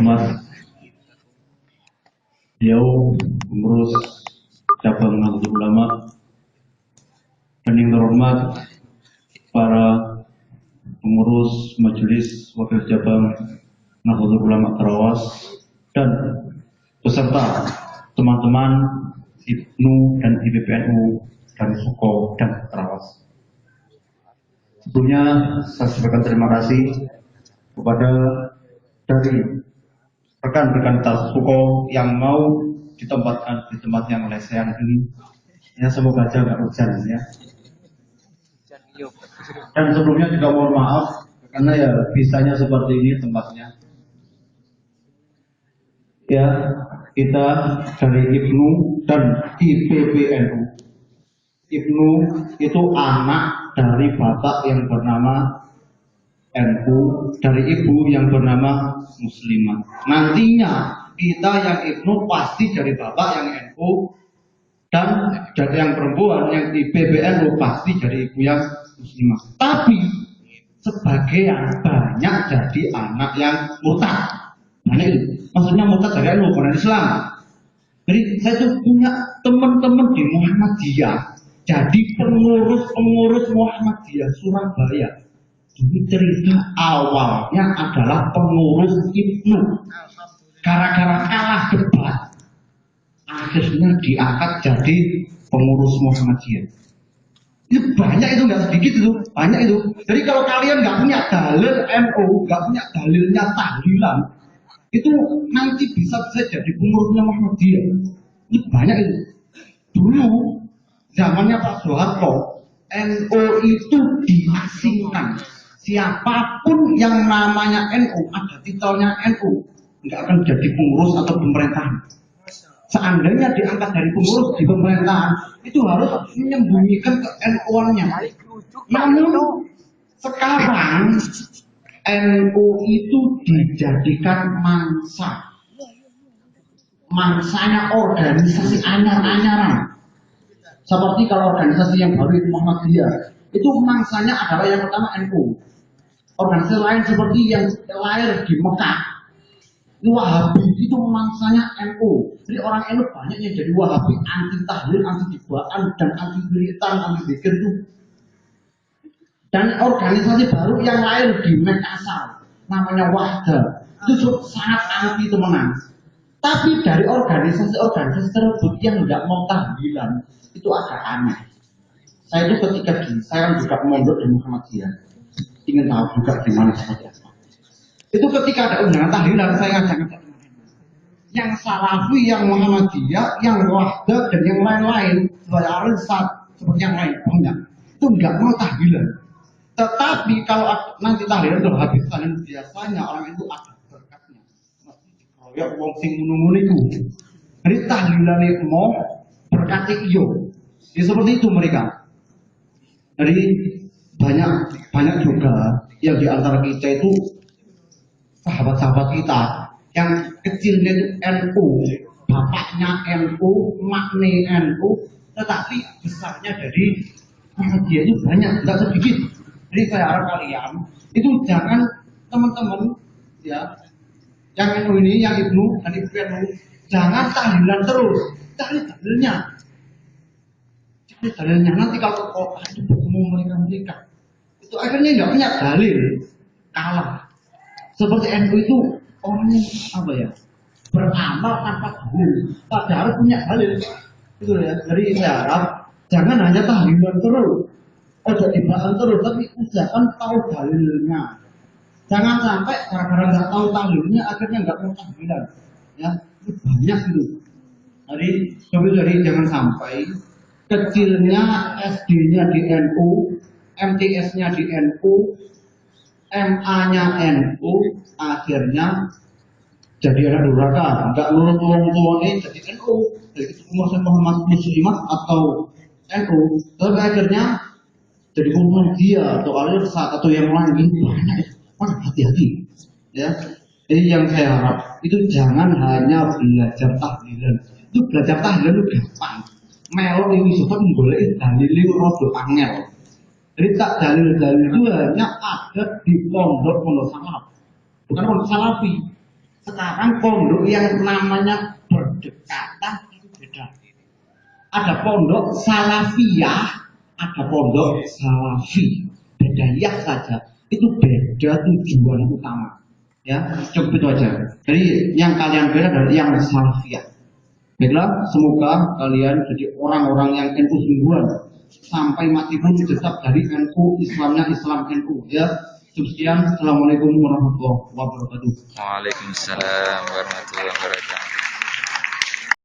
terhormat beliau pengurus cabang Nahdlatul Ulama dan yang terhormat para pengurus majelis wakil cabang Nahdlatul Ulama Tarawas dan beserta teman-teman IPNU dan IPPNU dan Suko dan Tarawas. Sebelumnya saya sampaikan terima kasih kepada dari rekan-rekan Suko yang mau ditempatkan di tempat yang lesehan ini. Ya, semoga aja nggak hujan ya. Dan sebelumnya juga mohon maaf karena ya bisanya seperti ini tempatnya. Ya, kita dari IPNU dan IPPNU. IPNU itu anak dari bapak yang bernama NU, dari ibu yang bernama Muslimah. Nantinya kita yang IPNU pasti dari bapak yang NU, dan dari yang perempuan yang IPPNU pasti dari ibu yang Muslimah. Tapi sebagian banyak jadi anak yang murtad. Banyak itu. Maksudnya murtad dari NU, bukan Islam. Jadi saya tuh punya teman-teman di Muhammadiyah. Jadi pengurus Muhammadiyah Surabaya. Jadi cerita awalnya adalah pengurus IPNU. Gara-gara kalah debat, akhirnya diangkat jadi pengurus Muhammadiyah. Itu banyak, itu nggak sedikit itu, banyak itu. Jadi kalau kalian nggak punya dalil NU, nggak punya dalilnya tahlilan, itu nanti bisa jadi pengurusnya Muhammadiyah. Ini banyak itu. Dulu zamannya Pak Soeharto, NU itu diasingkan. Siapapun yang namanya NU, ada titelnya NU, nggak akan jadi pengurus atau pemerintahan. Seandainya diangkat dari pengurus di pemerintahan, itu harus menyembunyikan ke NU-nya. Namun sekarang NU itu dijadikan mangsanya organisasi anyar-anyaran. Seperti kalau organisasi yang baru itu Muhammadiyah, itu mangsanya adalah yang pertama NU. Organisasi lain seperti yang lahir di Mekah, Wahabi itu mangsanya NU. Jadi orang NU banyak yang jadi Wahabi, anti tahlil, anti dibaan, dan anti wiritan, anti zikir itu. Dan organisasi baru yang lahir di Makassar, namanya Wahda, itu sangat anti temenan. Tapi dari organisasi-organisasi tersebut yang tidak mau tahlilan, itu agak aneh. Saya itu ketika saya juga mondok di Muhammadiyah, ingin tahu juga di mana seperti apa. Itu ketika ada undangan tahlilan, saya ngajak yang Salafi, yang Muhammadiyah, yang Wahda, dan yang lain-lain, seperti Al-Sad, seperti yang lain banyak, itu nggak mau tahlilan. Tetapi kalau nanti tahlilan itu habis tahlilan, biasanya orang itu ada berkatnya. Ya wong sing ngono itu. Jadi tahlilan itu mau berkati iyo. Ya seperti itu mereka. Jadi banyak juga yang di antara kita itu sahabat-sahabat kita yang kecilnya itu NU, bapaknya NU, makne NU, tetapi besarnya dari Muhammadiyah itu banyak, tidak sedikit. Jadi saya harap kalian itu jangan teman-teman ya, yang NU ini, yang IPNU dan IPNU, jangan tahlilan terus, cari dalilnya. Cari dalilnya, nanti kalau itu bertemu mereka, itu akhirnya nggak punya dalil, kalah. Seperti NU itu orangnya apa ya, beramal tanpa dalil, padahal punya dalil. Itu ya. Jadi saya harap jangan hanya tahlilan terus, ojo dibahas terus, tapi usahakan tahu dalilnya. Jangan sampai gara-gara nggak tahu tahlilnya akhirnya nggak mau tahlilan. Ya, itu banyak itu. Jadi jangan sampai kecilnya SD-nya di NU, MTS-nya di NU, MA-nya NU, akhirnya jadi anak durhaka, nggak nurut orang tuanya jadi NU, jadi pengurus Muhammad Muslimah atau NU, tapi akhirnya jadi Muhammadiyah atau Al-Irsad atau yang lain ini banyak. Hati-hati ya. Jadi yang saya harap itu jangan hanya belajar tahlilan. Itu belajar tahlilan itu gampang. Melo ini sempat boleh dalil rodo angel. Jadi tak dalil-dalil itu hanya ada di pondok salaf, bukan pondok salafi. Sekarang pondok yang namanya berdekatan itu beda. Ada pondok salafiyah, ada pondok salafi. Beda ya saja. Itu beda tujuan utama. Ya, cukup itu aja. Jadi yang kalian beda adalah yang salafiyah. Baiklah, semoga kalian jadi orang-orang yang NU sungguhan sampai mati pun tetap dari NU, Islamnya Islam NU. Ya, sekian. Assalamualaikum warahmatullahi wabarakatuh. Waalaikumsalam warahmatullahi wabarakatuh.